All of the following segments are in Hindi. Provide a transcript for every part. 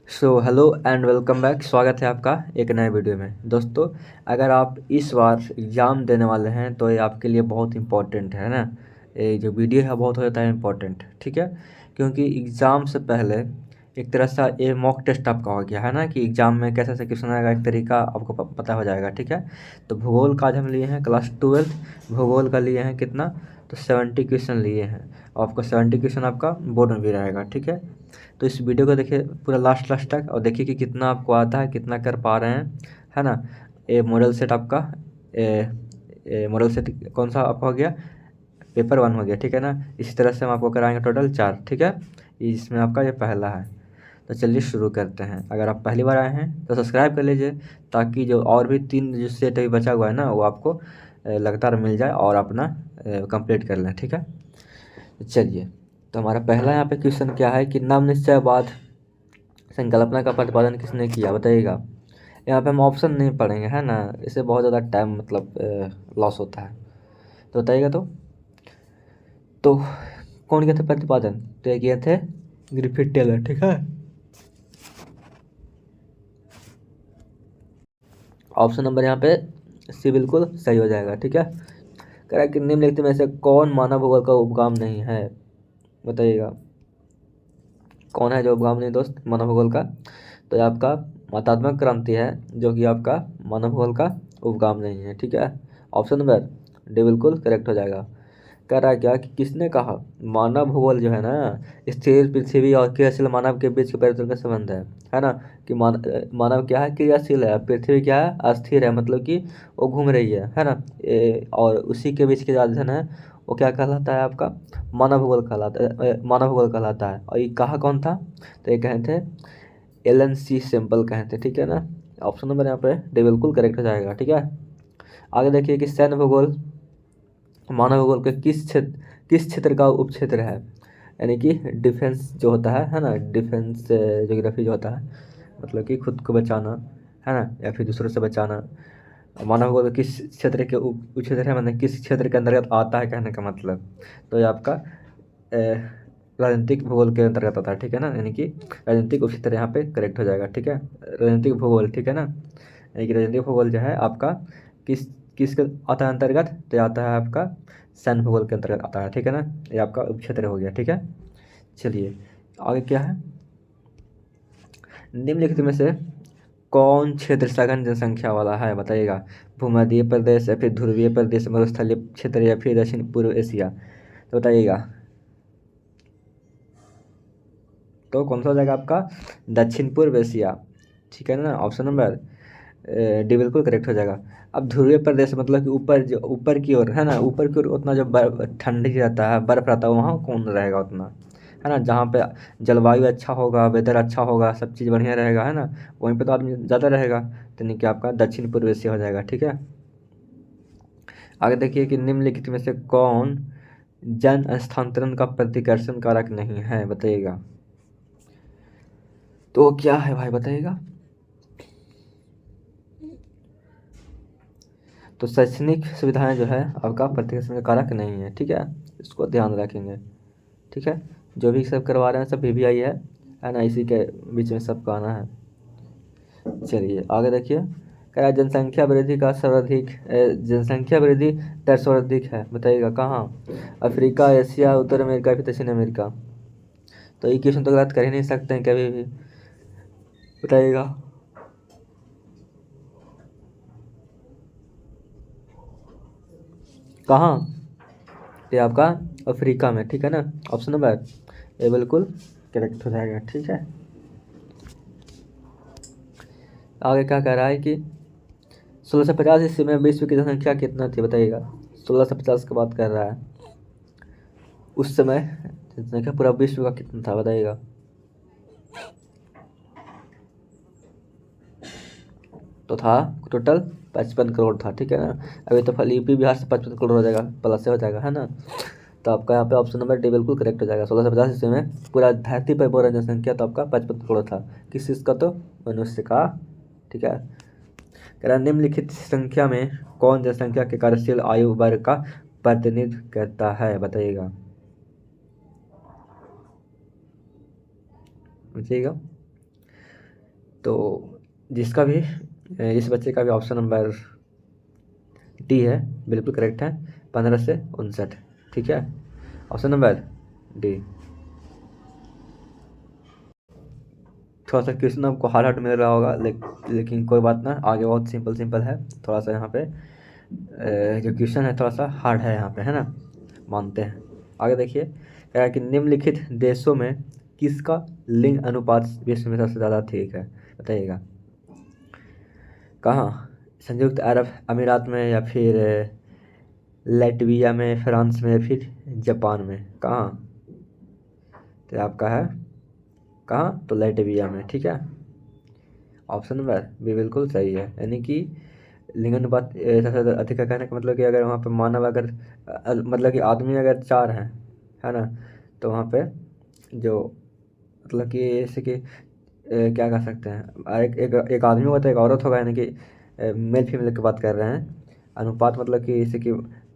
Hello and welcome back. स्वागत है आपका एक नए वीडियो में। दोस्तों, अगर आप इस बार एग्ज़ाम देने वाले हैं तो ये आपके लिए बहुत इम्पोर्टेंट है ना। ये जो वीडियो है बहुत हो जाता है इम्पोर्टेंट, ठीक है। क्योंकि एग्ज़ाम से पहले एक तरह से ये मॉक टेस्ट आपका हो गया है ना, कि एग्ज़ाम में कैसे से क्वेश्चन आएगा एक तरीका आपको पता हो जाएगा, ठीक है। तो भूगोल का आज हम लिए हैं क्लास 12 भूगोल का लिए हैं कितना, तो 70 क्वेश्चन लिए हैं। और आपको 70 क्वेश्चन आपका बोर्ड में भी रहेगा, ठीक है। तो इस वीडियो को देखिए पूरा लास्ट लास्ट तक और देखिए कि कितना आपको आता है, कितना कर पा रहे हैं, है ना। ये मॉडल सेट आपका मॉडल सेट कौन सा आपका हो गया, पेपर 1 हो गया, ठीक है ना। इसी तरह से हम आपको कराएंगे टोटल 4, ठीक है। इसमें आपका ये पहला है। तो चलिए शुरू करते हैं। अगर आप पहली बार आए हैं तो सब्सक्राइब कर लीजिए, ताकि जो और भी 3 जो सेट अभी बचा हुआ है ना वो आपको लगातार मिल जाए और अपना कंप्लीट कर लें, ठीक है। तो चलिए, तो हमारा पहला यहाँ पे क्वेश्चन क्या है कि नाम निश्चय बाद संकल्पना का प्रतिपादन किसने किया, बताइएगा। यहाँ पे हम ऑप्शन नहीं पढ़ेंगे, है ना। इससे बहुत ज़्यादा टाइम मतलब लॉस होता है। तो बताइएगा तो कौन किए थे प्रतिपादन, तो ये किए थे ग्रिफिथ टेलर, ठीक है। ऑप्शन नंबर यहाँ पे सी बिल्कुल सही हो जाएगा, ठीक है। कह रहा है कि निम्नलिखित में से कौन मानव भूगोल का उपगाम नहीं है, बताइएगा। कौन है जो उपगाम नहीं दोस्त मानव भूगोल का, तो ये आपका मतात्मक क्रांति है, जो कि आपका मानव भूगोल का उपगाम नहीं है, ठीक है। ऑप्शन नंबर डी बिल्कुल करेक्ट हो जाएगा। कह रहा है क्या कि किसने कहा मानव भूगोल जो है ना, स्थिर पृथ्वी और क्रियाशील मानव के बीच के परिवर्तन का संबंध है ना। कि मानव क्या है, क्रियाशील है, पृथ्वी क्या है, अस्थिर है, मतलब कि वो घूम रही है ना। और उसी के बीच के जो अध्ययन है वो क्या कहलाता है आपका, मानव भूगोल कहलाता है, मानव भूगोल कहलाता है। और ये कहा कौन था, तो ये कहे थे एलन सी सैम्पल कहे थे, ठीक है ना। ऑप्शन नंबर यहाँ पे डी बिल्कुल करेक्ट हो जाएगा, ठीक है। आगे देखिए कि सैन्य भूगोल मानव भूगोल के किस क्षेत्र का उपक्षेत्र है, यानी कि डिफेंस जो होता है ना, डिफेंस ज्योग्राफी जो होता है, मतलब कि खुद को बचाना, है ना, या फिर दूसरों से बचाना। मानव भूगोल किस क्षेत्र के उपक्षेत्र है, मतलब किस क्षेत्र के अंतर्गत आता है कहने का मतलब। तो ये आपका राजनीतिक भूगोल के अंतर्गत आता है, ठीक है ना। यानी कि राजनीतिक उपक्षेत्र यहाँ पे करेक्ट हो जाएगा, ठीक है। राजनीतिक भूगोल, ठीक है ना। यानी कि राजनीतिक भूगोल जो है आपका किस किसके आता है अंतर्गत, तो ये आता है आपका सैन्य भूगोल के अंतर्गत आता है, ठीक है ना। ये आपका उपक्षेत्र हो गया, ठीक है। चलिए आगे क्या है, निम्नलिखित में से कौन क्षेत्र सघन जनसंख्या वाला है, बताइएगा। भूमध्य प्रदेश या फिर ध्रुवीय प्रदेश, मरुस्थलीय क्षेत्र या फिर दक्षिण पूर्व एशिया, तो बताइएगा। तो कौन सा हो जाएगा आपका दक्षिण पूर्व एशिया, ठीक है ना। ऑप्शन नंबर डी बिल्कुल करेक्ट हो जाएगा। अब ध्रुवीय प्रदेश मतलब कि ऊपर जो ऊपर की ओर है ना, ऊपर की ओर उतना जो ठंडी रहता है, बर्फ रहता है, वहाँ कौन रहेगा उतना, है ना। जहाँ पे जलवायु अच्छा होगा, वेदर अच्छा होगा, सब चीज़ बढ़िया रहेगा, है ना, वहीं पे तो आदमी ज़्यादा रहेगा। तो नहीं कि आपका दक्षिण पूर्व एशिया हो जाएगा, ठीक है। आगे देखिए कि निम्नलिखित में से कौन जन स्थानांतरण का प्रतिकर्षण कारक नहीं है, बताइएगा। तो क्या है भाई, बताइएगा। तो शैक्षणिक सुविधाएं जो है आपका प्रतिकर्षण का कारक नहीं है, ठीक है। इसको ध्यान रखेंगे, ठीक है। जो भी सब करवा रहे हैं सब PVI है ना, इसी के बीच में सबका आना है। चलिए आगे देखिए, कह रहा है जनसंख्या वृद्धि का सर्वाधिक जनसंख्या वृद्धि दर सर्वाधिक है, बताइएगा कहाँ। अफ्रीका, एशिया, उत्तर अमेरिका फिर दक्षिण अमेरिका। तो ये क्वेश्चन तो गलत कर ही नहीं सकते हैं कभी भी, बताइएगा। कहाँ, ये आपका अफ्रीका में, ठीक है ना। ऑप्शन नंबर ए बिल्कुल करेक्ट हो जाएगा, ठीक है। आगे क्या कह रहा है कि 1650 ईस्वी में विश्व की जनसंख्या कितना थी, बताइएगा। 1650 की बात कर रहा है, उस समय जनसंख्या पूरा विश्व का कितना था, बताइएगा। तो था टोटल 55 करोड़ था, ठीक है ना। अभी तो फल यूपी बिहार से 55 करोड़ हो जाएगा, प्लस से हो जाएगा, है ना। तो आपका यहाँ पे ऑप्शन नंबर डी बिल्कुल करेक्ट हो जाएगा। 1650 ईस्वी में पूरा धरती पर बोल रहा जनसंख्या तो आपका 55 करोड़ था, किस चीज़ का, तो मनुष्य का, ठीक है। कह रहा है, निम्नलिखित संख्या में कौन जनसंख्या के कार्यशील आयु वर्ग का प्रतिनिधित्व करता है, बताइएगा, बताइएगा। तो जिसका भी इस बच्चे का भी ऑप्शन नंबर डी है, बिल्कुल करेक्ट है। 15 से 59, ठीक है, ऑप्शन नंबर डी। थोड़ा सा क्वेश्चन आपको हार्ड हार्ड मिल रहा होगा, लेकिन कोई बात ना, आगे बहुत सिंपल सिंपल है। थोड़ा सा यहाँ पे जो क्वेश्चन है थोड़ा सा हार्ड है यहाँ पे, है ना, मानते हैं। आगे देखिए, कह रहा है कि निम्नलिखित देशों में किसका लिंग अनुपात विश्व में सबसे ज़्यादा ठीक है, बताइएगा। कहाँ? संयुक्त अरब अमीरात में, या फिर लातविया में, फ्रांस में, या फिर जापान में? कहाँ? तो आपका है कहाँ? तो लातविया में, ठीक है, ऑप्शन नंबर बी बिल्कुल सही है। यानी कि लिंग अनुपात सबसे ज़्यादा अधिक है, कहने का मतलब कि अगर वहाँ पे मानव अगर मतलब कि आदमी अगर 4 हैं, है ना, तो वहाँ पे जो मतलब कि जैसे कि क्या कह सकते हैं, एक आदमी होगा तो एक औरत होगा, यानी कि मेल फीमेल की बात कर रहे हैं। अनुपात मतलब कि जैसे कि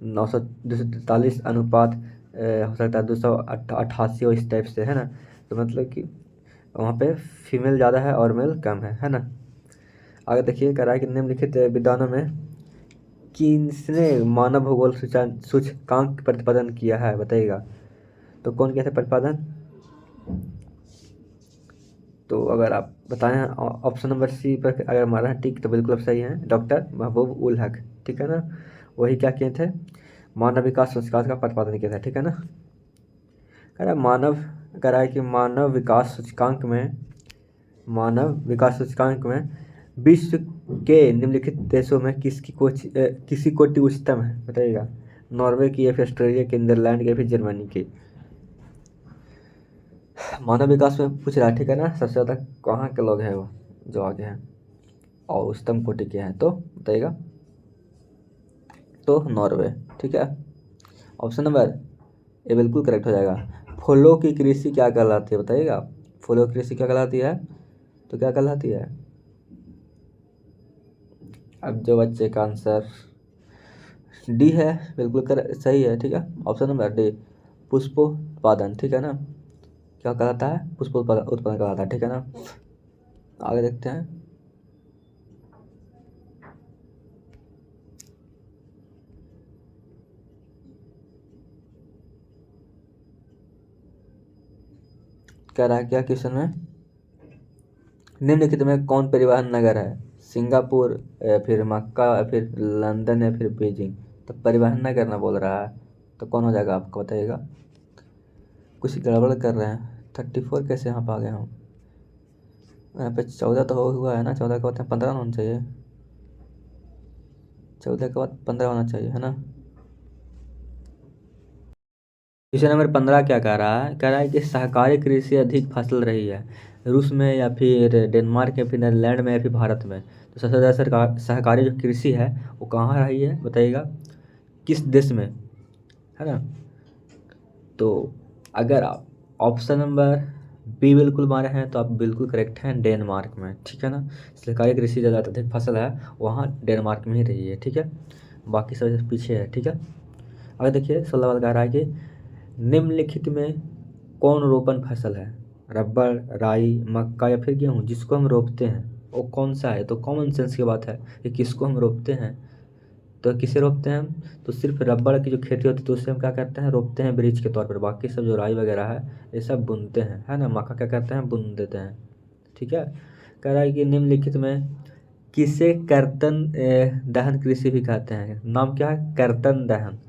243 अनुपात हो सकता है 288 इस टाइप से, है ना। तो मतलब कि वहाँ पे फीमेल ज़्यादा है और मेल कम है ना। आगे देखिए, कह रहा है कि निम्नलिखित विद्वानों में किसने मानव भूगोल सूचकांक प्रतिपादन किया है, बताइएगा। तो कौन किया था प्रतिपादन? तो अगर आप बताएं ऑप्शन नंबर सी पर अगर हमारा है टिक, तो बिल्कुल आप सही हैं, डॉक्टर महबूब उल हक, ठीक है ना। वही क्या किए थे? मानव विकास सूचकांक का प्रतिपादन किया था, ठीक है ना। कह रहा है कि मानव विकास सूचकांक में विश्व के निम्नलिखित देशों में किसी कोटि उच्चतम है, बताइएगा। नॉर्वे की, या फिर ऑस्ट्रेलिया की, नीदरलैंड की, या फिर जर्मनी की? मानव विकास में पूछ रहा है, ठीक है ना। सबसे ज़्यादा कहाँ के लोग हैं वो जो आगे हैं और उच्चतम कोटि के हैं, तो बताइएगा। तो नॉर्वे, ठीक है, ऑप्शन नंबर ए बिल्कुल करेक्ट हो जाएगा। फूलों की कृषि क्या कहलाती है, बताइएगा। फूलों की कृषि क्या कहलाती है? तो क्या कहलाती है? अब जो बच्चे का आंसर डी है, बिल्कुल सही है, ठीक है, ऑप्शन नंबर डी, पुष्पोत्पादन, ठीक है ना। क्या कहलाता है? पुष्पोत्पादन उत्पादन कहलाता है, ठीक है ना। आगे देखते हैं। कह रहा है क्या क्वेश्चन में, निम्नलिखित में कौन परिवहन नगर है? सिंगापुर, या फिर मक्का, या फिर लंदन, या फिर बीजिंग? तो परिवहन नगर ना बोल रहा है, तो कौन हो जाएगा आपको, बताइएगा। कुछ गड़बड़ कर रहे हैं। 34 कैसे यहाँ पर आ गए हम? यहाँ पे 14 तो हुआ है ना, 14 के बाद 15 होना चाहिए, 14 के बाद 15 होना चाहिए, है ना। क्वेश्चन नंबर 15 क्या कह रहा है? कह रहा है कि सहकारी कृषि अधिक फसल रही है रूस में, या फिर डेनमार्क, या फिर नीदरलैंड में, या फिर भारत में? तो सबसे ज़्यादा सरकार सहकारी जो कृषि है वो कहाँ रही है, बताइएगा, किस देश में, है ना। तो अगर आप ऑप्शन नंबर बी बिल्कुल मारे हैं, तो आप बिल्कुल करेक्ट हैं, डेनमार्क में, ठीक है ना। सहकारी कृषि ज़्यादा अधिक फसल है वहाँ डेनमार्क में ही रही है, ठीक है, बाकी सब पीछे है, ठीक है। अगर देखिए 16 वाला कह रहा है कि निम्नलिखित में कौन रोपण फसल है? रबड़, राई, मक्का, या फिर गेहूँ? जिसको हम रोपते हैं वो कौन सा है? तो कॉमन सेंस की बात है कि किसको हम रोपते हैं। तो किसे रोपते हैं हम? तो सिर्फ रबड़ की जो खेती होती है तो उससे हम क्या करते हैं, रोपते हैं ब्रिज के तौर पर। बाकी सब जो राई वगैरह है ये सब बुनते हैं, है ना। मक्का क्या करते हैं, बुन देते हैं, ठीक है। कह रहा है कि निम्नलिखित में किसे कर्तन दहन कृषि भी कहते हैं? नाम क्या है? कर्तन दहन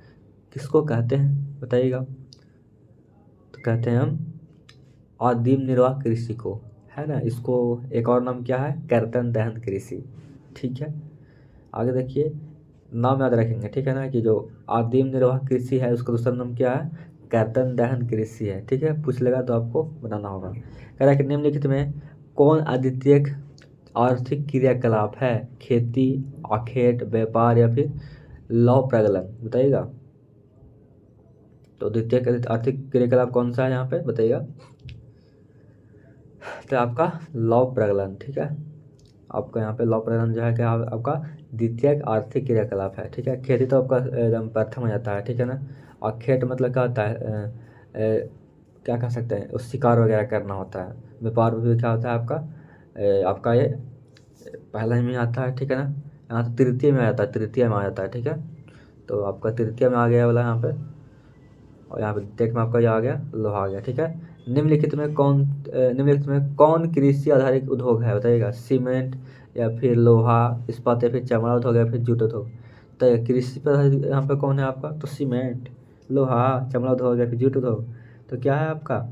किसको कहते हैं, बताइएगा। तो कहते हैं हम आदिम निर्वाह कृषि को, है ना। इसको एक और नाम क्या है? कर्तन दहन कृषि, ठीक है। आगे देखिए, नाम याद रखेंगे, ठीक है ना, कि जो आदिम निर्वाह कृषि है उसका दूसरा नाम क्या है? कर्तन दहन कृषि है, ठीक है। पूछ लेगा तो आपको बनाना होगा। कह रहा है कि निम्नलिखित में कौन अद्वितीय आर्थिक क्रियाकलाप है? खेती, आखेट, व्यापार, या फिर लौह प्रगलन? बताइएगा। तो द्वितीय आर्थिक क्रियाकलाप कौन सा है यहाँ पे, बताइएगा। तो आपका लौह प्रगलन, ठीक है। आपका यहाँ पे लौह प्रगलन जो है क्या आपका द्वितीयक आर्थिक क्रियाकलाप है, ठीक है। खेती तो आपका एकदम प्रथम हो जाता है, ठीक है ना। और खेत मतलब क्या होता है, क्या कह सकते हैं, उस शिकार वगैरह करना होता है। व्यापार भी क्या होता है आपका, आपका ये पहला में आता है, ठीक है ना। यहाँ से तृतीय में आ जाता है, तृतीय में आ जाता है, ठीक है। तो आपका तृतीय में आ गया वाला यहाँ पे, और यहाँ पे द्वितीयक में आपका ये आ गया लोहा आ गया, ठीक है। निम्नलिखित में कौन कृषि आधारित उद्योग है बताइएगा? सीमेंट या फिर लोहा इस्पात या फिर चमड़ा उद्योग या फिर जूट उद्योग। तो ये कृषि पर आधारित यहाँ पे कौन है आपका? तो सीमेंट, लोहा, चमड़ा उद्योग या फिर जूट उद्योग। तो क्या है आपका?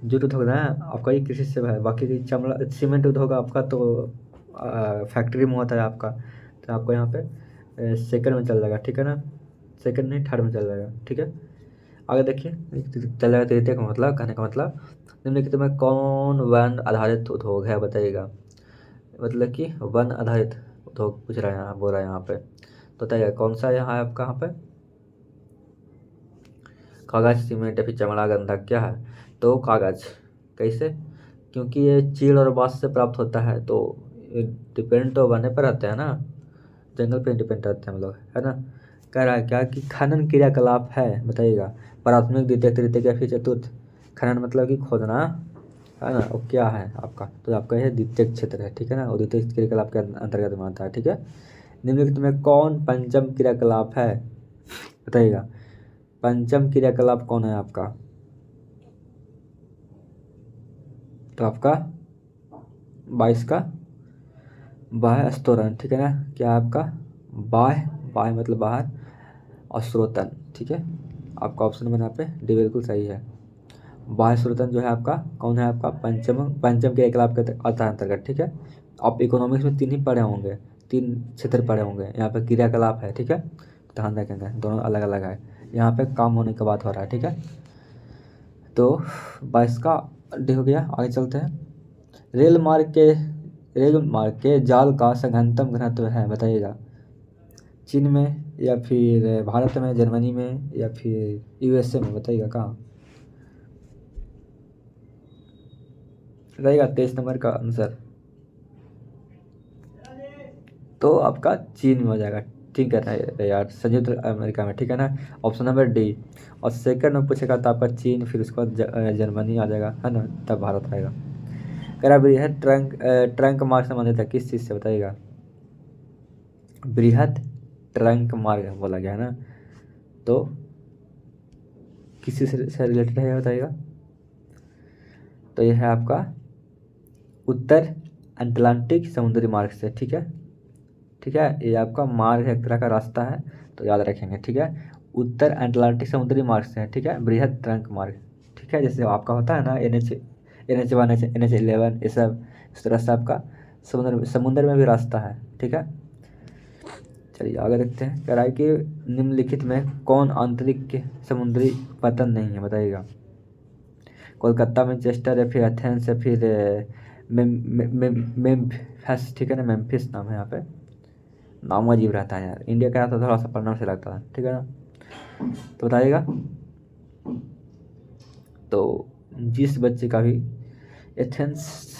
जूट उद्योग ना आपका, ये कृषि से है। बाकी चमड़ा सीमेंट उद्योग आपका तो फैक्ट्री में होता है आपका। तो आपको यहाँ पे सेकंड में चल जाएगा, ठीक है ना। सेकंड नहीं, थर्ड में चल जाएगा, ठीक है। आगे देखिए, चल जाएगा तृतीय का मतलब, कहने का मतलब निम्नलिखित में कौन वन आधारित उद्योग है बताइएगा? मतलब कि वन आधारित उद्योग पूछ रहा है यहाँ, बोल रहा है यहाँ पे। तो बताइएगा कौन सा यहाँ है आपका? यहाँ पे कागज, सीमेंट या फिर चमड़ा, गंधा, क्या है? तो कागज। कैसे? क्योंकि ये चीड़ और बांस से प्राप्त होता है, तो डिपेंड तो बने पर रहते हैं ना, जंगल पे डिपेंड रहते हैं हम लोग, है ना। कह रहा है क्या कि खनन क्रियाकलाप है बताइएगा? प्राथमिक, द्वितीय, तृतीय या फिर चतुर्थ। खनन मतलब कि खोदना, है ना। वो क्या है आपका? तो आपका यह द्वितीय क्षेत्र है, ठीक है ना। और द्वितीय क्रियाकलाप के अंतर्गत में आता है, ठीक है। निम्नलिखित में कौन पंचम क्रियाकलाप है बताइएगा? पंचम क्रियाकलाप कौन है आपका? तो आपका 22 का बाह्य स्तोरण, ठीक है ना। क्या है आपका? बाह्य, बाह्य मतलब बाहर, और स्रोतन, ठीक है। आपका ऑप्शन में यहाँ पे डी बिल्कुल सही है। बाह्य स्रोतन जो है आपका कौन है? आपका पंचम, पंचम क्रियाकलाप के आता है अंतर्गत, ठीक है। आप इकोनॉमिक्स में 3 ही पढ़े होंगे, 3 क्षेत्र पढ़े होंगे। यहाँ पे क्रियाकलाप है, ठीक है। ध्यान रखेंगे, दोनों अलग अलग है। यहाँ पे काम होने की बात हो रहा है, ठीक है। तो 22 का डी हो गया। आगे चलते हैं। रेल मार्ग के रेल मार्ग के जाल का सघनतम घनत्व है बताइएगा? चीन में या फिर भारत में, जर्मनी में या फिर यूएसए में, बताइएगा कहाँ? रहेगा 23 नंबर का आंसर। तो आपका चीन में हो जाएगा, ठीक है यार, संयुक्त अमेरिका में, ठीक है ना। Option number D. और सेकंड में पूछेगा तो आपका चीन, फिर उसके बाद जर्मनी आ जाएगा, है ना, तब भारत आएगा। कह रहा बृहद ट्रंक मार्ग संबंधित है किस चीज़ से बताइएगा? बृहद ट्रंक मार्ग बोला गया है ना, तो किसी से रिलेटेड है बताइएगा? तो यह है आपका उत्तर अटलांटिक समुद्री मार्ग से, ठीक है। ठीक है, ये आपका मार्ग है, एक तरह का रास्ता है, तो याद रखेंगे, ठीक है। उत्तर अटलांटिक समुद्री मार्ग से है, ठीक है, बृहद ट्रंक मार्ग, ठीक है। जैसे आपका होता है ना NH1, NH11, ये सब इस तरह से आपका समुद्र में भी रास्ता है, ठीक है। चलिए आगे देखते हैं। कह रहा है कि निम्नलिखित में कौन आंतरिक समुद्री पतन नहीं है बताइएगा? कोलकाता, मैनचेस्टर या फिर एथेंस या फिर मेम्फिस, ठीक है ना। मेम्फिस नाम है यहाँ पे, नाम अजीब रहता है यार, इंडिया का तो थोड़ा सा पढ़ना से लगता है, ठीक है ना। तो बताइएगा। तो जिस बच्चे का भी एथेंस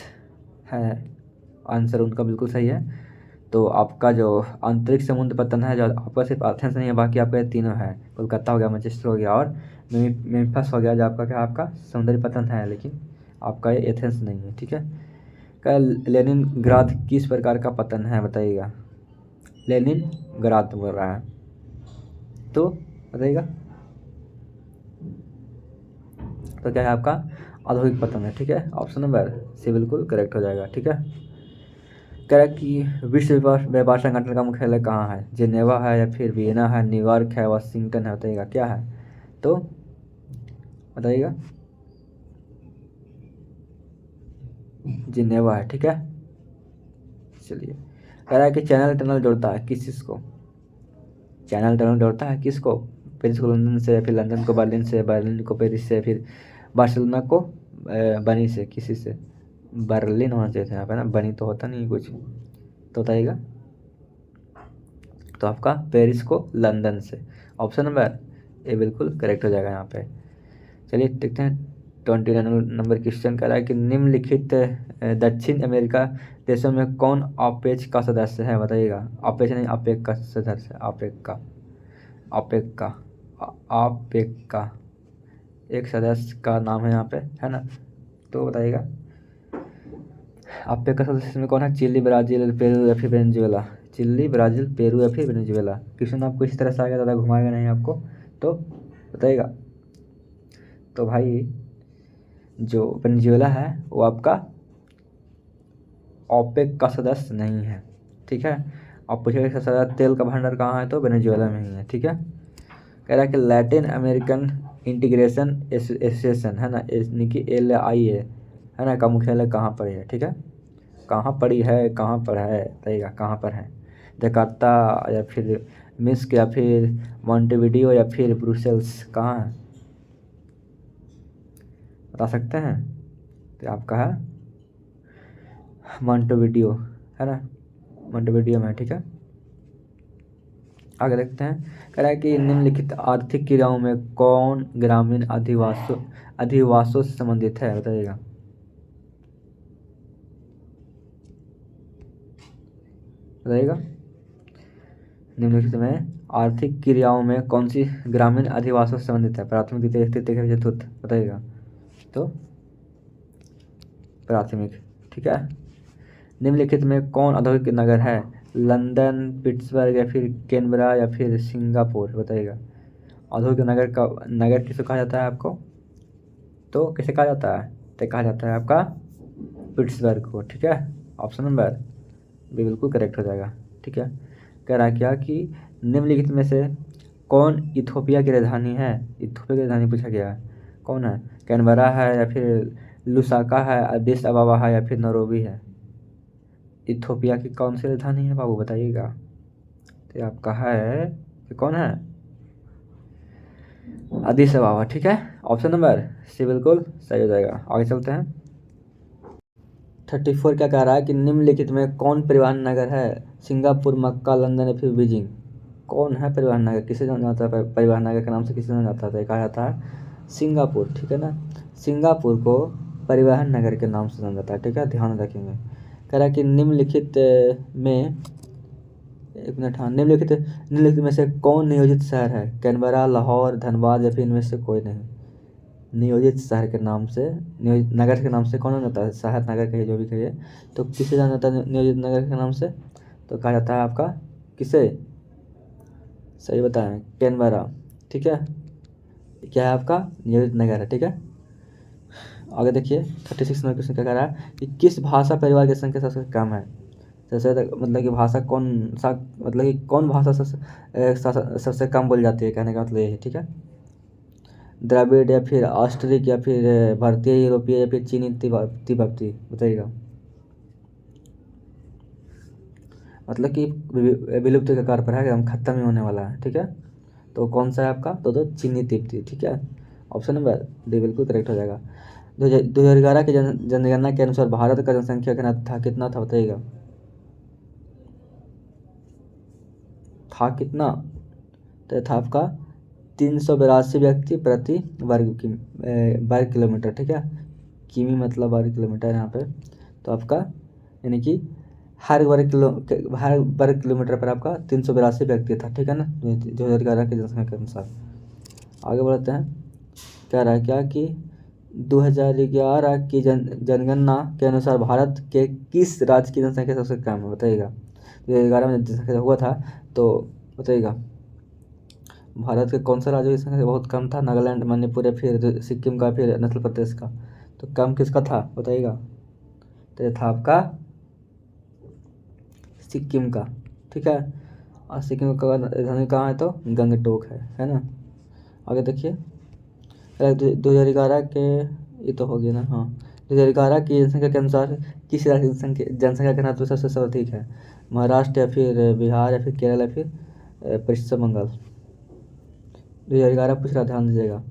है, आंसर उनका बिल्कुल सही है। तो आपका जो आंतरिक समुद्र पतन है, जो आपका सिर्फ एथेंस नहीं है, बाकी आपका ये तीनों है। कोलकाता हो गया, मैनचेस्टर हो गया, और मेम्फिस हो गया, जो आपका क्या आपका समुद्री पतन है, लेकिन आपका ये एथेंस नहीं है, ठीक है। क्या लेनिनग्राद किस प्रकार का पतन है बताइएगा? लेनिनग्राद बोल रहा है, तो बताइएगा। तो क्या है आपका? औद्योगिक पतन है, ठीक है। ऑप्शन नंबर सी बिल्कुल करेक्ट हो जाएगा, ठीक है। कह रहा है कि विश्व व्यापार संगठन का मुख्यालय कहाँ है? जेनेवा है या फिर वियना है, न्यूयॉर्क है, वाशिंगटन है, बताइएगा क्या है? तो बताइएगा। जिनेवा है, ठीक है। चलिए, कह रहा है कि चैनल टनल जोड़ता है किस चीज़ को? चैनल टनल जोड़ता है किसको? पेरिस को लंदन से, फिर लंदन को बर्लिन से, बर्लिन को पेरिस से, फिर बार्सिलोना को बनी से, किसी से? बर्लिन होना चाहिए था यहाँ पे ना, बनी तो होता नहीं कुछ, तो बताइएगा। तो आपका पेरिस को लंदन से, ऑप्शन नंबर ए बिल्कुल करेक्ट हो जाएगा यहाँ पे। चलिए देखते हैं 29 नंबर क्वेश्चन। कर रहा है कि निम्नलिखित दक्षिण अमेरिका देशों में कौन ऑपेक का सदस्य है बताइएगा? ऑपेक नहीं, ऑपेक का सदस्य, ऑपेक का, ऑपेक का, ऑपेक का एक सदस्य का नाम है यहाँ पे, है ना। तो बताइएगा। अपेक का सदस्य में कौन है? चिली, ब्राज़ील, पेरू या फिर वेनेजुएला। चिली, ब्राज़ील, पेरू या फिर वेनेजुएला। क्वेश्चन आपको इस तरह से आएगा, ज़्यादा घुमाएगा नहीं आपको, तो बताइएगा। तो भाई जो वेनेजुएला है वो आपका ओपेक का सदस्य नहीं है, ठीक है। आप पूछेगा सबसे ज़्यादा तेल का भंडार कहाँ है, तो वेनेजुएला में ही है, ठीक है। कह रहा है कि लैटिन अमेरिकन इंटीग्रेशन एसोसिएशन है ना, यानी कि LIA है ना, का मुख्यालय कहाँ पर है, ठीक है। कहाँ पड़ी है, कहाँ पर है, बताइएगा कहाँ पर है? जकार्ता या फिर मिस्क या फिर मॉन्टेविडियो या फिर ब्रुसेल्स, कहाँ है बता सकते हैं? तो आपका है मॉन्टेविडियो, है ना, मॉन्टेविडियो में है, ठीक है। आगे देखते हैं। कह रहा है कि निम्नलिखित आर्थिक क्रियाओं में कौन ग्रामीण अधिवासों से संबंधित है, बताइएगा। बताइएगा निम्नलिखित में आर्थिक क्रियाओं में कौन सी ग्रामीण अधिवासों से संबंधित है? प्राथमिक, द्वितीय, तृतीय, चतुर्थ, बताइएगा। तो प्राथमिक, ठीक है। निम्नलिखित में कौन औद्योगिक नगर है? लंदन, पिट्सबर्ग या फिर कैनबरा या फिर सिंगापुर, बताइएगा। औद्योगिक नगर किसे कहा जाता है आपको? तो किसे कहा जाता है? तो कहा जाता है आपका पिट्सबर्ग को, ठीक है। ऑप्शन नंबर बी बिल्कुल करेक्ट हो जाएगा, ठीक है। कह रहा है क्या कि निम्नलिखित में से कौन इथोपिया की राजधानी है? इथोपिया की राजधानी पूछा गया है, कौन है? कैनबरा है या फिर लुसाका है, अदिस अबाबा है या फिर नैरोबी है? इथोपिया की कौन सी राजधानी है बाबू, बताइएगा। तो आपका है कि कौन है? अदिस अबाबा, ठीक है। ऑप्शन नंबर सी बिल्कुल सही हो जाएगा। आगे चलते हैं। 34 क्या कह रहा है कि निम्नलिखित में कौन परिवहन नगर है? सिंगापुर, मक्का, लंदन या फिर बीजिंग? कौन है परिवहन नगर, किसे जाना जाता है परिवहन नगर के नाम से, किसे जाना जाता है? कहा जाता है सिंगापुर, ठीक है ना। सिंगापुर को परिवहन नगर के नाम से जाना जाता है, ठीक है, ध्यान रखेंगे। कह रहा है कि निम्नलिखित में, एक मिनट, हाँ, निम्नलिखित में से कौन नियोजित शहर है? कैनबरा, लाहौर, धनबाद या फिर इनमें से कोई नहीं? नियोजित शहर के नाम से, नियोजित नगर के नाम से कौन जाता है? शहर, नगर कहिए, जो भी कहिए, तो किसे जाना जाता है नियोजित नगर के नाम से? तो कहा जाता है आपका किसे? सही बताएं, कैनबरा, ठीक है। क्या है आपका? नियोजित नगर है, ठीक है। आगे देखिए 36 नंबर क्वेश्चन क्या कह रहा है कि किस भाषा परिवार की संख्या सबसे कम है? सबसे ज़्यादा मतलब कि भाषा कौन सा, मतलब कि कौन भाषा सबसे कम बोली जाती है, कहने का मतलब ये है, ठीक है। द्रविड़ या फिर ऑस्ट्रिक या फिर भारतीय, यूरोपीय या फिर चीनी तिब्बती, बताइएगा। मतलब कि विलुप्त के कगार पर है, एकदम खत्म ही होने वाला है, ठीक है। तो कौन सा है आपका? तो चीनी तिब्बती, ठीक है। ऑप्शन नंबर डी बिल्कुल करेक्ट हो जाएगा। 2011 की जनगणना के अनुसार भारत का जनसंख्या कितना था, बताइएगा। था कितना? तो था आपका 382 व्यक्ति प्रति वर्ग किलोमीटर, ठीक है। किमी मतलब वर्ग किलोमीटर यहाँ पे। तो आपका यानी कि हर वर्ग किलोमीटर पर आपका 382 व्यक्ति था, ठीक है ना, 2011 की जनसंख्या के अनुसार। आगे बढ़ते हैं। कह रहा है क्या कि 2011 की जनगणना के अनुसार भारत के किस राज्य की जनसंख्या सबसे कम है, बताइएगा। 2011 में जनसंख्या हुआ था, तो बताइएगा भारत के कौन सा राज्य की संख्या बहुत कम था? नागालैंड, मणिपुर या फिर सिक्किम का, फिर अरुणाचल प्रदेश का? तो कम किसका था, बताइएगा। तो ये था आपका सिक्किम का, ठीक है। और सिक्किम का राजधानी कहाँ है? तो गंगटोक है ना। आगे देखिए 2011 के, ये तो हो गया ना, हाँ। 2011 की जनसंख्या के अनुसार किस राज्य की जनसंख्या घनत्व सबसे अधिक है? महाराष्ट्र या फिर बिहार या फिर केरल या फिर पश्चिम बंगाल? 2011 पूछ रहा, ध्यान दीजिएगा।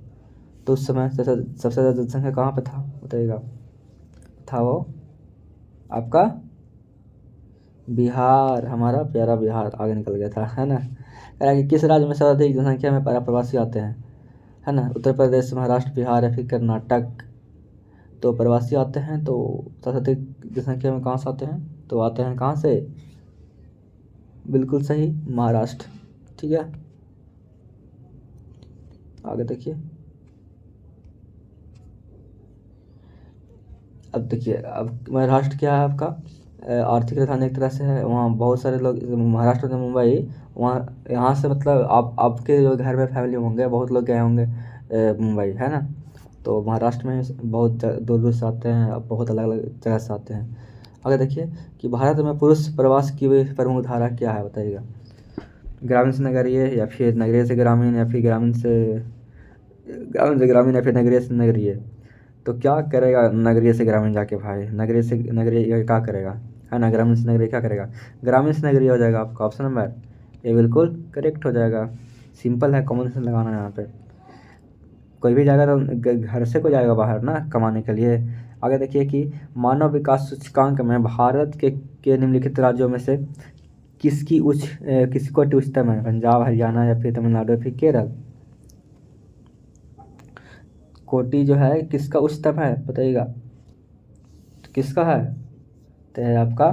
तो उस समय सबसे ज़्यादा जनसंख्या कहाँ पे था, बताइएगा। था वो आपका बिहार, हमारा प्यारा बिहार आगे निकल गया था, है ना। कह रहा है कि किस राज्य में सर्वाधिक जनसंख्या में प्रवासी आते हैं, है ना? उत्तर प्रदेश, महाराष्ट्र, बिहार या फिर कर्नाटक? तो प्रवासी आते हैं तो सबसे अधिक जनसंख्या में कहाँ से आते हैं? तो आते हैं कहाँ से? बिल्कुल सही, महाराष्ट्र, ठीक है। आगे देखिए अब देखिए, अब महाराष्ट्र क्या है आपका, आर्थिक राजधानी एक तरह से है। वहाँ बहुत सारे लोग, महाराष्ट्र में मुंबई, वहाँ यहाँ से मतलब आप आपके जो घर में फैमिली होंगे, बहुत लोग गए होंगे मुंबई, है ना। तो महाराष्ट्र में बहुत दूर दूर से आते हैं, अब बहुत अलग अलग जगह से आते हैं। अगर देखिए कि भारत में पुरुष प्रवास की प्रमुख धारा क्या है बताइएगा। ग्रामीण से नगरीय, या फिर नगरीय से ग्रामीण, या फिर ग्रामीण, या फिर नगरीय से नगरीय। तो क्या करेगा नगरीय से ग्रामीण जाके भाई, नगरीय से नगरीय क्या करेगा, है ना। ग्रामीण से नगरीय क्या करेगा, ग्रामीण से नगरीय हो जाएगा आपका ऑप्शन नंबर ये बिल्कुल करेक्ट हो जाएगा। सिंपल है, कॉमन सेंस लगाना है यहाँ पे। कोई भी जाएगा तो घर से कोई जाएगा बाहर ना कमाने के लिए। आगे देखिए कि मानव विकास सूचकांक में भारत के निम्नलिखित राज्यों में से किसको उच्चतम है, पंजाब, हरियाणा, या फिर तमिलनाडु, या फिर केरल। कोटि जो है किसका उच्चतम है बताइएगा, तो किसका है, तो है आपका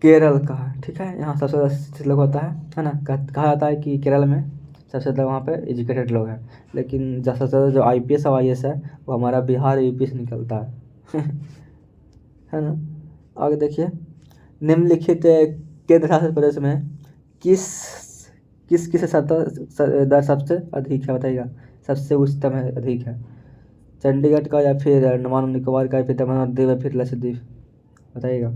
केरल का, ठीक है। यहाँ सबसे ज़्यादा शिक्षित लोग होता है ना। कहा जाता है कि केरल में सबसे ज़्यादा वहाँ पे एजुकेटेड लोग हैं, लेकिन सबसे ज़्यादा जो IPS और IAS है वो हमारा बिहार UP से निकलता है है ना। आगे देखिए, निम्नलिखित केंद्र शासित प्रदेश में किस किस किस दर सबसे अधिक है बताइएगा, सबसे उच्चतम है, अधिक है। चंडीगढ़ का, या फिर अंडमान और निकोबार का, या फिर दमन और दीव, या फिर लक्षद्वीप, बताइएगा।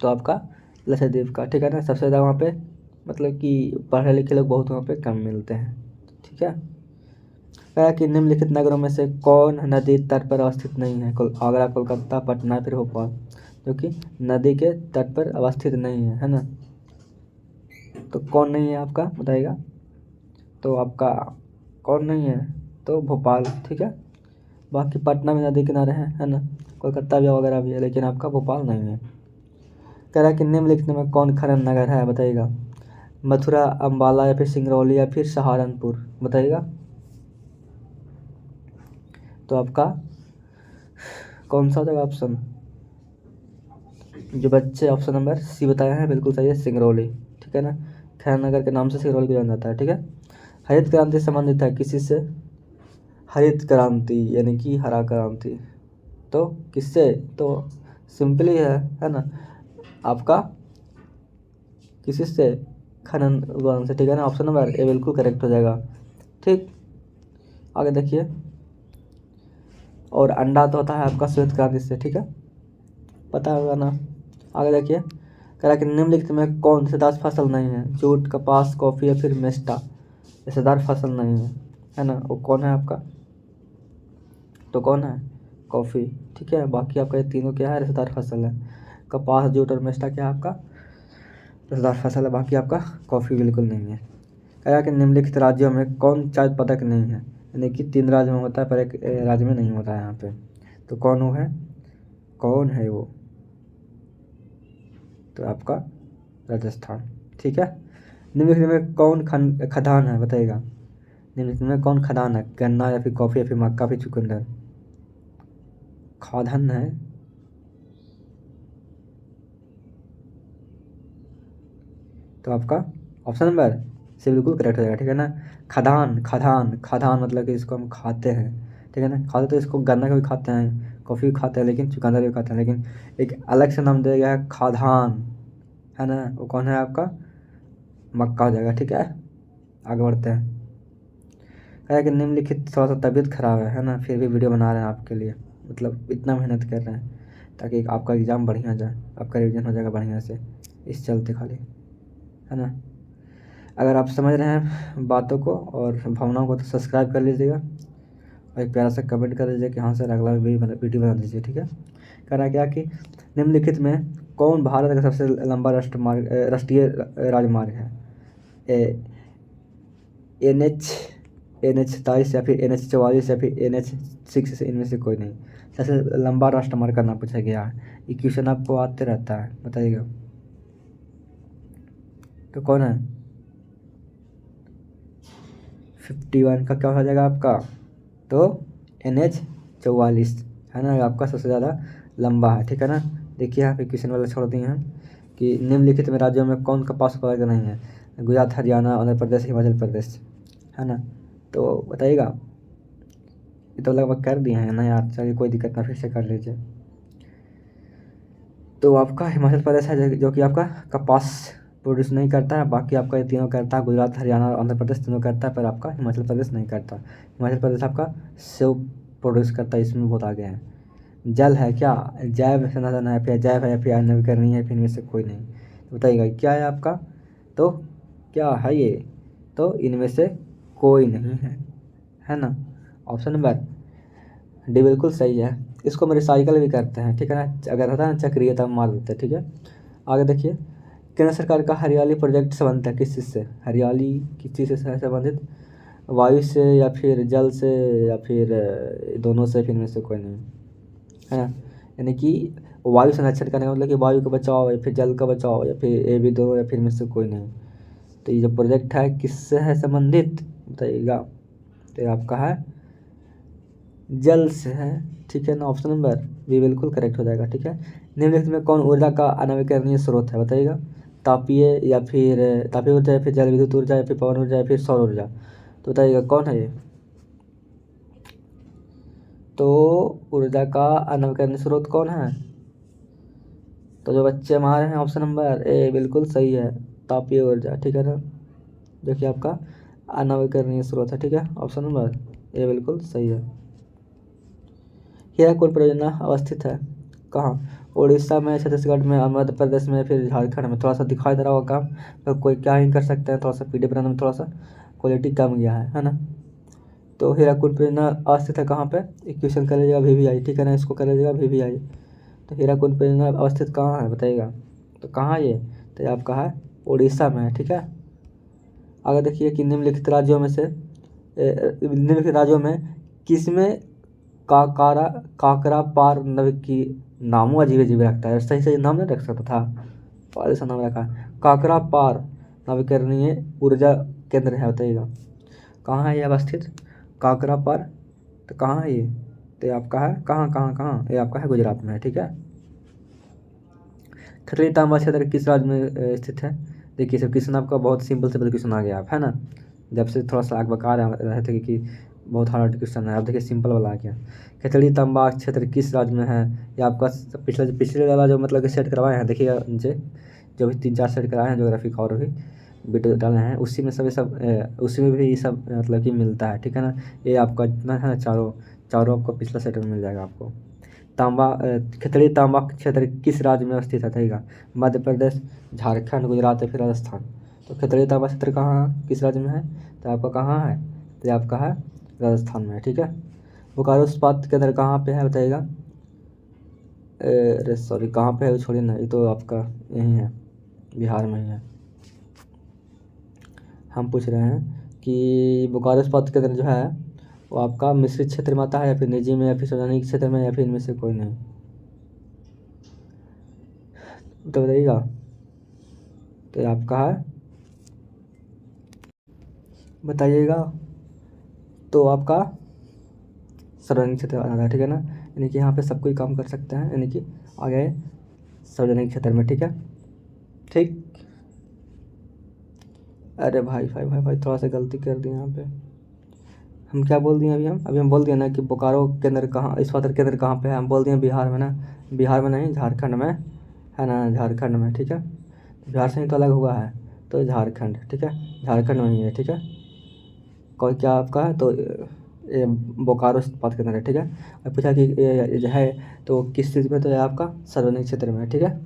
तो आपका लक्षद्वीप का, ठीक है ना। सबसे ज़्यादा वहाँ पे मतलब कि पढ़े लिखे लोग बहुत वहाँ पे कम मिलते हैं, ठीक है। कहा कि निम्नलिखित नगरों में से कौन नदी तट पर अवस्थित नहीं है, आगरा, कोलकाता, पटना, फिर भोपाल, जो कि नदी के तट पर अवस्थित नहीं है ना। तो कौन नहीं है आपका बताइएगा, तो आपका कौन नहीं है, तो भोपाल, ठीक है। बाकी पटना में नदी किनारे हैं, है ना, कोलकाता भी वगैरह भी है, लेकिन आपका भोपाल नहीं है। कह रहा है कि निम्नलिखित में कौन खनन नगर है बताइएगा, मथुरा, अम्बाला, या फिर सिंगरौली, या फिर सहारनपुर, बताइएगा। तो आपका कौन सा हो जाएगा ऑप्शन, जो बच्चे ऑप्शन नंबर C बताए हैं बिल्कुल सही है, सिंगरौली, ठीक है ना। खनन नगर के नाम से सिंगरौली को जाना जाता है, ठीक है। हरित क्रांति संबंधित है किसी से, हरित क्रांति यानी कि हरा क्रांति, तो किससे, तो सिंपली है ना आपका, किसी से, खनन विभाग से, ठीक है ना। ऑप्शन नंबर ए बिल्कुल करेक्ट हो जाएगा, ठीक। आगे देखिए, और अंडा तो होता है आपका श्वेत क्रांति से, ठीक है, पता होगा ना। आगे देखिए, कह रहा है कि निम्नलिखित में कौन रेशेदार फसल नहीं है, जूट, कपास, कॉफ़ी, या फिर मेस्टा। रेशेदार फसल नहीं है ना, वो कौन है आपका, तो कौन है, कॉफ़ी, ठीक है। बाकी आपका ये तीनों क्या है, रेशेदार फसल है। कपास, जूट और मेस्टा क्या है आपका रेशेदार फसल है, बाकी आपका कॉफ़ी बिल्कुल नहीं है। कह रहा कि निम्नलिखित राज्यों में कौन चाय उत्पादक नहीं है, यानी कि 3 राज्य में होता है पर एक राज्य में नहीं होता है यहाँ पे, तो कौन वो है, कौन है वो, तो आपका राजस्थान, ठीक है। निम्नलिखित में कौन खदान है बताइएगा, निम्नलिखित में कौन खदान है, गन्ना, या फिर कॉफ़ी, या फिर मक्का, फिर चुकंदर, खाद्यान्न है। तो आपका ऑप्शन नंबर से बिल्कुल करेक्ट हो जाएगा, ठीक है ना। खदान, खदान, खदान मतलब कि इसको हम खाते हैं, ठीक है ना। खाते तो इसको गन्ना का भी खाते हैं, कॉफ़ी भी खाते हैं, लेकिन चुकंदर भी खाते हैं, लेकिन एक अलग से नाम दिया गया है खाद्यान, है ना। वो कौन है आपका, मक्का हो जाएगा, ठीक है। आगे बढ़ते हैं। कह रहा है कि निम्नलिखित, थोड़ा सा तबीयत खराब है ना, फिर भी वीडियो बना रहे हैं आपके लिए, मतलब इतना मेहनत कर रहे हैं ताकि आपका एग्ज़ाम बढ़िया जाए, आपका रिविजन हो जाएगा बढ़िया से, इस चलते खाली, है ना। अगर आप समझ रहे हैं बातों को और भावनाओं को तो सब्सक्राइब कर लीजिएगा, और एक प्यारा सा कमेंट कर दीजिए कि हाँ सर अगला वीडियो बना दीजिए, ठीक है। कह रहा है क्या कि निम्नलिखित में कौन भारत का सबसे लंबा राष्ट्रीय राजमार्ग है, NH 27, या फिर NH 44, या फिर NH 6 से इनमें से कोई नहीं। सबसे लंबा राष्ट्रमार्ग का नाम पूछा गया है, ये क्वेश्चन आपको आते रहता है, बताइएगा। तो कौन है, 51 का क्या हो जाएगा आपका, तो NH 44, है ना, आपका सबसे ज़्यादा लंबा है, ठीक है ना। देखिए यहाँ पे क्वेश्चन वाला छोड़ दिए हैं कि निम्नलिखित में राज्यों में कौन कपास उत्पादक नहीं है, गुजरात, हरियाणा, आंध्र प्रदेश, हिमाचल प्रदेश, है ना। तो बताइएगा, ये तो लगभग कर दिए हैं ना यार, चलिए कोई दिक्कत ना, फिर से कर लीजिए। तो आपका हिमाचल प्रदेश है जो कि आपका कपास प्रोड्यूस नहीं करता है, बाकी आपका ये तीनों करता है, गुजरात हरियाणा और आंध्र प्रदेश तीनों करता है, पर आपका हिमाचल प्रदेश नहीं करता। हिमाचल प्रदेश आपका सेब प्रोड्यूस करता है, इसमें बहुत आगे हैं। जल है क्या, जैव संसाधन है, फिर जैव है, फिर नवीकरणीय है, फिर इनमें से कोई नहीं। तो बताइएगा क्या है आपका, तो क्या है ये, तो इनमें से कोई नहीं है ना। ऑप्शन नंबर डी बिल्कुल सही है। इसको हम रिसाइकल भी करते हैं, ठीक है ना, अगर होता है ना चक्रीयता मार देते हैं, ठीक है। आगे देखिए, केंद्र सरकार का हरियाली प्रोजेक्ट संबंधित है किस चीज़ से, हरियाली किस चीज़ से संबंधित, वायु से या फिर जल से या फिर दोनों से, फिर इनमें से कोई नहीं, है ना। यानी कि वायु संरक्षण करने का मतलब कि वायु का बचाव या फिर जल का बचाव या फिर ये भी दो या फिर इनमें से कोई नहीं। तो ये जो प्रोजेक्ट है किससे है संबंधित बताइएगा, तो ये आपका है जल से है, ठीक है ना। ऑप्शन नंबर बी बिल्कुल करेक्ट हो जाएगा, ठीक है। निम्नलिखित में कौन ऊर्जा का अनवीकरणीय स्रोत है बताइएगा, तापीय या फिर तापीय ऊर्जा या फिर जल विद्युत ऊर्जा या फिर पवन ऊर्जा या फिर सौर ऊर्जा, तो बताइएगा कौन है ये। तो ऊर्जा का अनवीकरणीय स्रोत कौन है, तो जो बच्चे हमारे हैं ऑप्शन नंबर ए बिल्कुल सही है, तापीय ऊर्जा, ठीक है ना, जो कि आपका अनवीकरणीय स्रोत है, ठीक है। ऑप्शन नंबर ए बिल्कुल सही है। हीराकुद परियोजना अवस्थित है कहाँ, उड़ीसा में, छत्तीसगढ़ में, मध्य प्रदेश में, फिर झारखंड में। थोड़ा सा दिखाई दे रहा होगा काम, तो कोई क्या ही कर सकते हैं, थोड़ा सा पीडीएफ बनाने में थोड़ा सा क्वालिटी कम गया है ना। तो हीराकुद परियोजना अवस्थित है कहाँ पे, एक क्वेश्चन कर लीजिएगा VVI, ठीक है ना, इसको कर लीजिएगा VVI। तो हीराकुद परियोजना अवस्थित कहाँ है बताइएगा, तो कहाँ ये, तो ये आपका है उड़ीसा में है, ठीक है। आगे देखिए कि निम्नलिखित राज्यों में से निम्नलिखित राज्यों में किसमें काकारा काकरा पार नव की, नामों अजीब अजीब रखता है, सही सही नाम नहीं रख सकता था, पाल सा नाम रखा है, काकरा पार नवीकरणीय ऊर्जा केंद्र है, बताइएगा कहाँ है ये अवस्थित, काकरा पार, तो कहाँ है ये, तो ये आपका है कहाँ कहाँ कहाँ, ये आपका है गुजरात में है, ठीक है। खतरी तांबा क्षेत्र किस राज्य में स्थित है, देखिए सब क्वेश्चन आपका बहुत सिंपल क्वेश्चन आ गया आप, है ना। जब से थोड़ा सा आग बका रहे थे कि बहुत हार्ड क्वेश्चन है, आप देखिए सिंपल वाला आ गया। खतरी तांबा क्षेत्र किस राज्य में है, ये आपका पिछले वाला जो मतलब कि सेट करवाए हैं, देखिएगा नीचे जो भी 3-4 सेट कराए हैं ज्योग्राफी का और भी वीडियो डाले हैं, उसी में उसी में भी ये सब मतलब कि मिलता है, ठीक है ना। ये आपका जितना है चारों चारों आपको पिछला सेट में मिल जाएगा आपको। तांबा खतरी तांबा क्षेत्र किस राज्य में स्थित है बताइएगा, मध्य प्रदेश, झारखंड, गुजरात या फिर राजस्थान। तो खतरी तांबा क्षेत्र कहाँ किस राज्य में है, तो आपका कहाँ है, तो ये आपका है राजस्थान में है, ठीक है। बोकारो इस्पात केंद्र कहाँ पे है बताइएगा, अरे सॉरी कहाँ पे है छोड़िए ना, ये तो आपका यहीं है, बिहार में ही है। हम पूछ रहे हैं कि बोकारो इस्पात केंद्र जो है वो आपका मिश्रित क्षेत्र में आता है या फिर निजी में या फिर सार्वजनिक क्षेत्र में या फिर इनमें से कोई नहीं, तो बताइएगा, तो ये आपका है बताइएगा, तो आपका सार्वजनिक क्षेत्र आ रहा है, ठीक है ना। यानी कि यहाँ पे सब कोई काम कर सकते हैं, यानी कि आ गए सार्वजनिक क्षेत्र में, ठीक है। ठीक, अरे भाई थोड़ा सा गलती कर दी यहाँ पे, हम क्या बोल दिए अभी हम बोल दिए ना कि बोकारो केंद्र कहाँ, इस वाटर केंद्र कहाँ पे है, हम बोल दिए बिहार में ना, बिहार में नहीं झारखंड में है ना, झारखंड में, ठीक है। बिहार से ही तो अलग हुआ है, तो झारखंड, ठीक है, झारखंड में ही है, ठीक है। कोई क्या आपका है, तो ये बोकारो बात केंद्र है, ठीक है। और पूछा कि ये जो है तो किस चीज़ में, तो ये आपका सार्वजनिक क्षेत्र में है, ठीक है।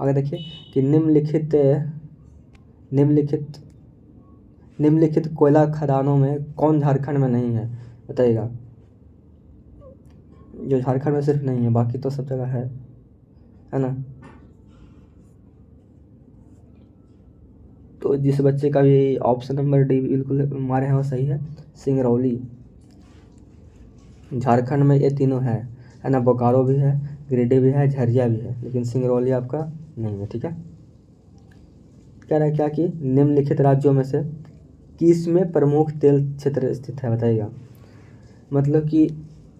आगे देखिए कि निम्नलिखित निम्नलिखित कोयला खदानों में कौन झारखंड में नहीं है बताइएगा, जो झारखंड में सिर्फ नहीं है बाकी तो सब जगह है ना। तो जिस बच्चे का भी ऑप्शन नंबर डी बिल्कुल हमारे यहाँ सही है, सिंगरौली, झारखंड में ये तीनों है ना, बोकारो भी है, गिरिडीह भी है, झरिया भी है, लेकिन सिंगरौली आपका नहीं है, ठीक है। कह रहा है क्या कि निम्नलिखित राज्यों में से किस में प्रमुख तेल क्षेत्र स्थित है बताइएगा, मतलब कि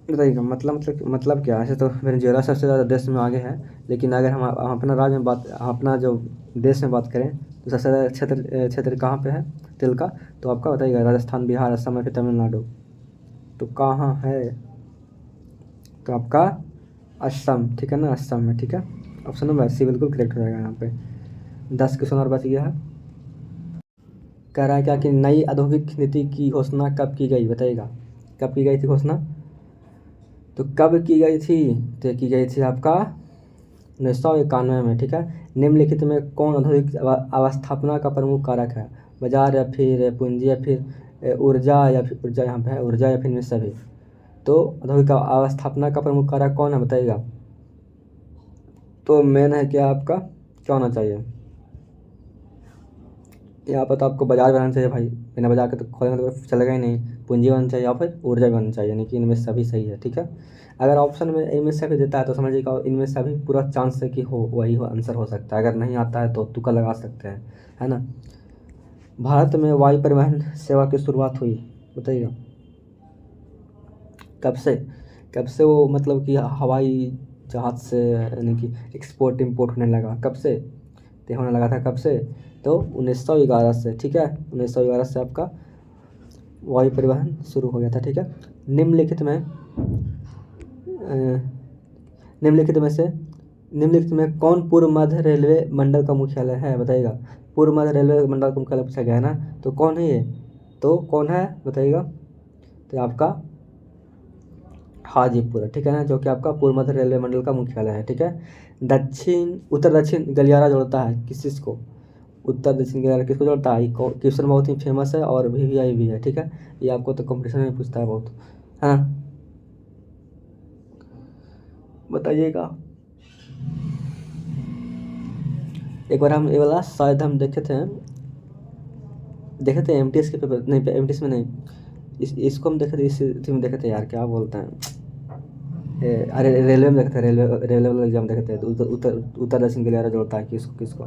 बताइएगा मतलब क्या, ऐसे तो वेनेजुएला सबसे ज़्यादा देश में आगे है, लेकिन अगर हम अपना राज्य में बात, अपना जो देश में बात करें तो सबसे ज़्यादा क्षेत्र क्षेत्र कहाँ पे है तेल का, तो आपका बताइएगा राजस्थान, बिहार, असम या फिर तमिलनाडु, तो कहाँ है? तो आपका असम, ठीक है ना, असम में, ठीक है। ऑप्शन नंबर सी बिल्कुल करेक्ट हो जाएगा यहाँ पे। 10 क्वेश्चन और बच गया है। कह रहा है क्या कि नई औद्योगिक नीति की घोषणा कब की गई, बताइएगा। कब की गई थी घोषणा? तो कब की गई थी? तो की गई थी आपका 1991 में, ठीक है। निम्नलिखित में कौन औद्योगिक अवस्थापना का प्रमुख कारक है? बाजार या फिर पूंजी या फिर ऊर्जा या फिर ऊर्जा, यहाँ पे है ऊर्जा या फिर इनमें सभी। तो औद्योगिक अवस्थापना का प्रमुख कारक कौन है, बताइएगा। तो मेन है क्या आपका, क्या होना चाहिए यहाँ पर? तो आपको बाजार बनाना चाहिए भाई, बिना बाजार के तो खोलेंगे तो चलेगा ही नहीं। पूंजी बनना चाहिए या फिर ऊर्जा बनना चाहिए, यानी कि इनमें सभी सही है, ठीक है। अगर ऑप्शन में इनमें से भी देता है तो समझिएगा इनमें से भी पूरा चांस है कि हो वही हो आंसर हो सकता है। अगर नहीं आता है तो तुक्का लगा सकते हैं, है ना। भारत में वायु परिवहन सेवा की शुरुआत हुई, बताइएगा। कब से? कब से वो मतलब कि हवाई जहाज़ से यानी कि एक्सपोर्ट इम्पोर्ट होने लगा, कब से? तो होने लगा था कब से? तो 1911 से, ठीक है। 1911 से आपका वायु परिवहन शुरू हो गया था, ठीक है। निम्नलिखित में निम्नलिखित में कौन पूर्व मध्य रेलवे मंडल का मुख्यालय है, बताइएगा। पूर्व मध्य रेलवे मंडल का मुख्यालय पूछा गया है ना, तो कौन है ये? तो कौन है बताइएगा। तो आपका हाजीपुर, ठीक है ना, जो कि आपका पूर्व मध्य रेलवे मंडल का मुख्यालय है, ठीक है। उत्तर दक्षिण गलियारा जोड़ता है किस चीज़ को? उत्तर दक्षिण गलियारा किसको जोड़ता है? क्वेश्चन बहुत ही फेमस है और VVI भी है, ठीक है। ये आपको तो कंपटीशन में पूछता है बहुत, है ना। बताइएगा। एक बार हम ये वाला शायद हम देखे थे MTS के पेपर, नहीं MTS में नहीं, इसको हम देखे थे, इस में देखे थे यार, क्या बोलते हैं, अरे रेलवे में देखे थे, रेलवे वाला एग्जाम देखे थे। उत्तर दक्षिण गलियारा जोड़ता है किसको किसको,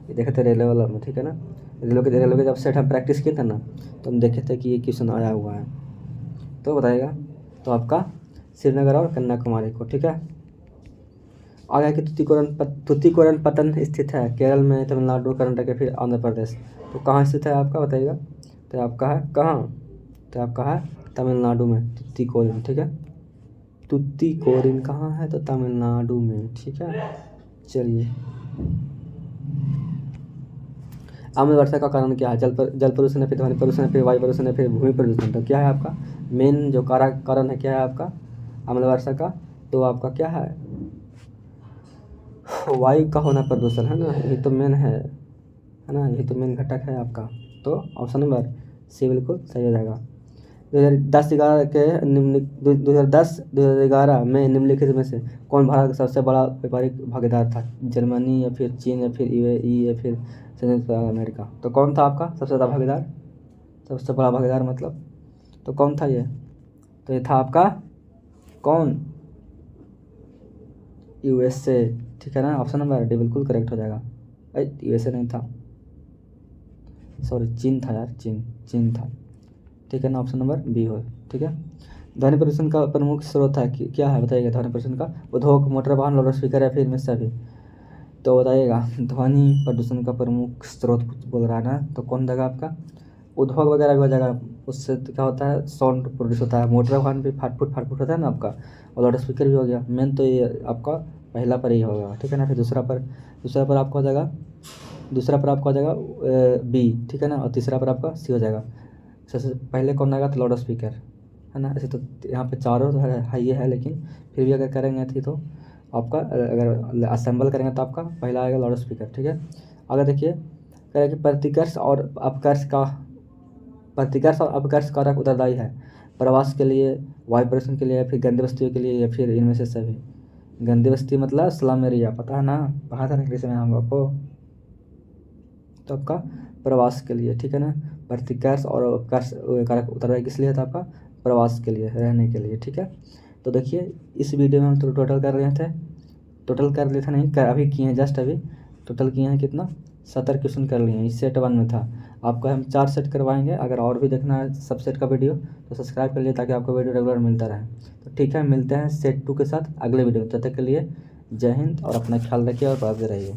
ये देखे थे रेलवे वाला में, ठीक है ना। रेलवे के जब सेट हम प्रैक्टिस किए थे ना, तो हम देखे थे कि ये क्वेश्चन आया हुआ है। तो बताइएगा। तो आपका श्रीनगर और कन्याकुमारी को, ठीक है। आगे कि तुतिकोरन पतन स्थित है केरल में, तमिलनाडु, कर्नाटक या फिर आंध्र प्रदेश। तो कहाँ स्थित है आपका, बताइएगा। तो आपका है कहाँ? तो आपका है तमिलनाडु में, तुतिकोरिन, ठीक है। तुतिकोरिन कहाँ है? तो तमिलनाडु में, ठीक है। चलिए, अम्ल वर्षा का कारण क्या है? जल प्रदूषण है, फिर ध्वनि प्रदूषण है, फिर वायु प्रदूषण है, फिर भूमि प्रदूषण। तो क्या है आपका मेन जो कारण है, क्या है आपका अम्ल वर्षा का? तो आपका क्या है? वायु का होना प्रदूषण, है ना, यही तो मेन है ना, यही तो मेन घटक है आपका। तो ऑप्शन नंबर सी बिल्कुल सही हो जाएगा। 2011 में निम्नलिखित में से कौन भारत का सबसे बड़ा व्यापारिक भागीदार था? जर्मनी या फिर चीन या फिर UAE या फिर संयुक्त अमेरिका। तो कौन था आपका सबसे ज़्यादा भागीदार, सबसे बड़ा भागीदार मतलब? तो कौन था ये? तो ये था आपका कौन? USA, ठीक है ना। ऑप्शन नंबर डी बिल्कुल करेक्ट हो जाएगा। USA नहीं था, सॉरी, चीन था यार, चीन था, ठीक है ना। ऑप्शन नंबर बी हो, ठीक है। ध्वनि प्रदूषण का प्रमुख स्रोत है क्या है, बताइएगा। ध्वनि प्रदूषण का उद्योग, मोटर वाहन, लाउड स्पीकर या फिर इनमें से सभी। तो बताइएगा। ध्वनि प्रदूषण का प्रमुख स्रोत बोल रहा है ना, तो कौन देगा आपका? उद्योग वगैरह भी हो जाएगा, उससे तो क्या होता है, साउंड प्रोड्यूस होता है। मोटर वाहन भी फाटफुट होता है ना आपका, और लाउड स्पीकर भी हो गया। मेन तो ये आपका पहला पर ही होगा, ठीक है ना। फिर दूसरा पर आपका हो जाएगा, दूसरा पर आपका हो जाएगा बी, ठीक है ना। और तीसरा पर आपका सी हो जाएगा। सबसे पहले कौन आएगा? तो लाउड स्पीकर, है ना। ऐसे तो यहाँ पे चारों तो है ये है, लेकिन फिर भी अगर करेंगे तो आपका अगर असेंबल करेंगे तो आपका पहला आएगा लाउड स्पीकर, ठीक है। अगर देखिए कह रहा है कि प्रतिकर्ष और अपकर्ष कारक उत्तरदायी है प्रवास के लिए, वायु प्रदूषण के लिए, या फिर गंदी बस्तियों के लिए, या फिर इनमें से सभी। गंदी बस्ती मतलब स्लम एरिया, पता है ना, पढ़ा था इंग्लिश में हम आपको। तो आपका प्रवास के लिए, ठीक है ना। प्रतिकर्ष और अपकर्ष कारक उत्तरदायी किस लिए था? आपका प्रवास के लिए, रहने के लिए, ठीक है। तो देखिए इस वीडियो में हम तो टोटल कर लिए थे नहीं अभी किए हैं, जस्ट अभी टोटल किए हैं कितना, 70 क्वेश्चन कर लिए हैं। इस सेट 1 में था, आपको हम 4 सेट करवाएंगे। अगर और भी देखना है सब सेट का वीडियो तो सब्सक्राइब कर लिए, ताकि आपको वीडियो रेगुलर मिलता रहे। तो ठीक है, मिलते हैं सेट 2 के साथ अगले वीडियो में। तब तक के लिए जय हिंद, और अपना ख्याल रखिए और पढ़ते रहिए।